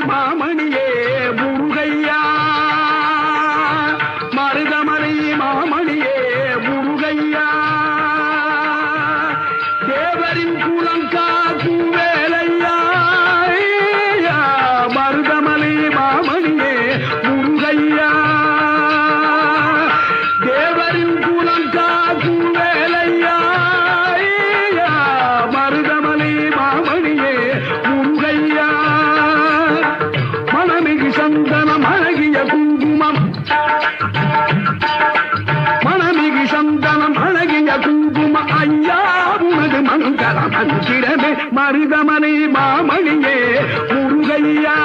மாமணியே முருகையா மருதமலை மாமணியே முருகையா தேவரின் குலம் காக்கும் வேலையா மருதமலை மாமணியே முருகையா தேவரின் குலம் காக்கும் வேலையா மருதமலை மாமணியே முருகையா மனமிகு சந்தனம் அழகிய குங்குமம் மனமிகு சந்தனம் அழகிய குங்குமம் ஐயா உனது மங்கள மந்திரமே மருதமலை மாமணியே முருகையா